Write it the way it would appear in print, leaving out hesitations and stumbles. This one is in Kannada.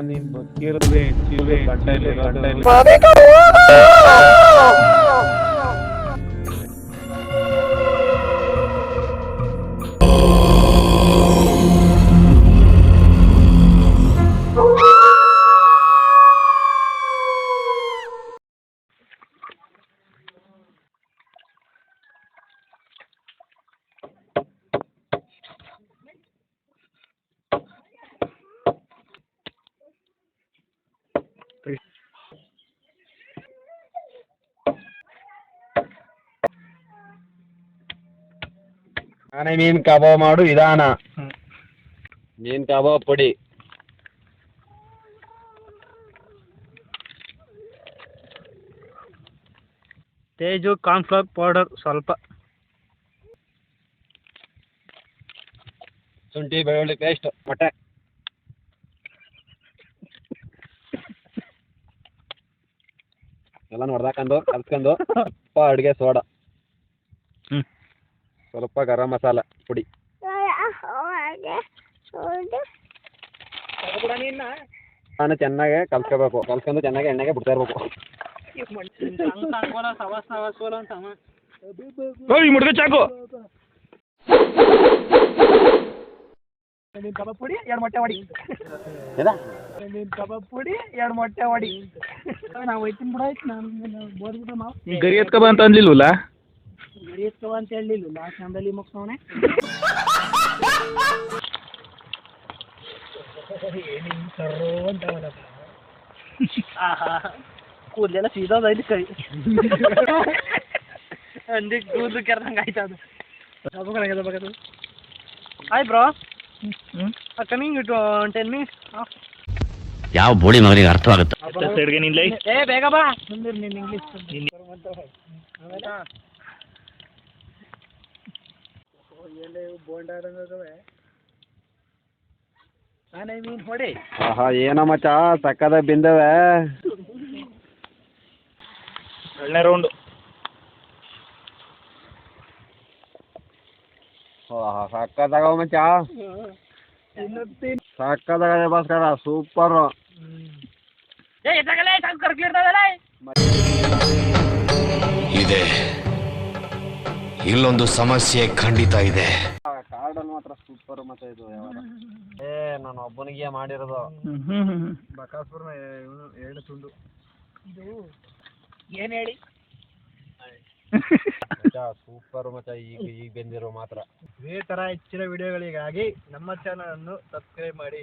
ನೀನ್ ಬದುಕಿರೋದೇ ಚಿಲ್ಲೆ ಗಂಟೆ ನಾನೇ ಮೀನ್ ಕಬಾಬ್ ಮಾಡು ವಿಧಾನ. ಮೀನ್ ಕಬಾಬ್ ಪುಡಿ, ತೇಜು ಕಾರ್ನ್ಫ್ಲವರ್ ಪೌಡರ್ ಸ್ವಲ್ಪ, ಶುಂಠಿ ಬೆಳ್ಳುಳ್ಳಿ ಪೇಸ್ಟ್, ಮೊಟ್ಟೆ, ಎಲ್ಲ ಹೊಡೆದಾಕೊಂಡು ಕಲ್ಸ್ಕೊಂಡು ಸ್ವಲ್ಪ ಅಡುಗೆ ಸೋಡಾ, ಸ್ವಲ್ಪ ಗರಂ ಮಸಾಲ ಪುಡಿ, ನಾನು ಚೆನ್ನಾಗಿ ಕಲ್ಸ್ಕೋಬೇಕು. ಕಲ್ಸ್ಕೊಂಡು ಚೆನ್ನಾಗಿ ಎಣ್ಣೆಗೆ ಬಿಡ್ತಾ ಇರ್ಬೇಕು. ಮುಡ್ಗ ಚಾಕು, ಕಬಾಬ್ ಪುಡಿ 2 ಮೊಟ್ಟೆ ಹೊಡಿ, ಕಬಾಬ್ ಪುಡಿ 2 ಮೊಟ್ಟೆ ಹೊಡಿ. ನಾವು ಹೋಯ್ತೀನಿ ಬಿಡ, ನಾನು ಬೋದ್ಬಿಟ್ಟು ನಾವು ಗರಿ ಎತ್ಕೊ ಅಂತ ಅನ್ಲಿಲ್ವಲ್ಲ, ಗರಿ ಎತ್ಕೊ ಅಂತ ಹೇಳಲಿಲ್ಲ. ಚಂದಲ್ಲಿ ಮುಗಿಸೋಣೆ ಕೂದಲೆಲ್ಲ ಸೀದೋದೈದು ಕೈ ಅಂದಿ ಕೂದಲು ಕೆರ್ದಂಗೆ ಆಯ್ತದು. ಹಾಯ್ ಬ್ರೋ, ಕಮಿಂಗ್ ಇಟ್ಟು 10 ಮಿನಿಟ್ಸ್. ಯಾವ ಬೋಳಿ ಮಗನಿಗೆ ಅರ್ಥವಾಗುತ್ತೆ? ಏ ಬೇಗ ಬಾ, ಸುಂದರ್ ನೀನು ಇಂಗ್ಲೀಷ್ ಬೋಂಡಾದಂಗವೆ. ನಾನೇ ಮೀನ್ ಹೊಡಿ. ಆಹಾ ಏನೋ ಮಚ್ಚ ಸಕ್ಕದ ಬಿಂದವೆ. ಒಳ್ಳೆ ರೌಂಡು. ಸಕ್ಕದಾಗ ಮಚ್ಚ, ಸಕ್ಕದಾಗ ಭಾಸ್ಕರ, ಸೂಪರ್. ಇದೆ, ಇಲ್ಲೊಂದು ಸಮಸ್ಯೆ ಖಂಡಿತ ಇದೆ. ಕಾರ್ಡಲ್ಲಿ ಮಾತ್ರ ಸೂಪರ್ ಮತ್ತೆ ಇದು ಯಾವಾಗ ನಾನು ಒಬ್ಬನಿಗೆ ಮಾಡಿರೋದು. ಬಕಾಸುರನ 2 ತುಂಡು. ಇದು ಏನು ಹೇಳಿ ಸೂಪರ್ ಮತ್ತೆ ಈಗ ಬಂದಿರೋ ಮಾತ್ರ. ಇದೇ ಥರ ಹೆಚ್ಚಿನ ವಿಡಿಯೋಗಳಿಗಾಗಿ ನಮ್ಮ ಚಾನಲನ್ನು ಸಬ್ಸ್ಕ್ರೈಬ್ ಮಾಡಿ.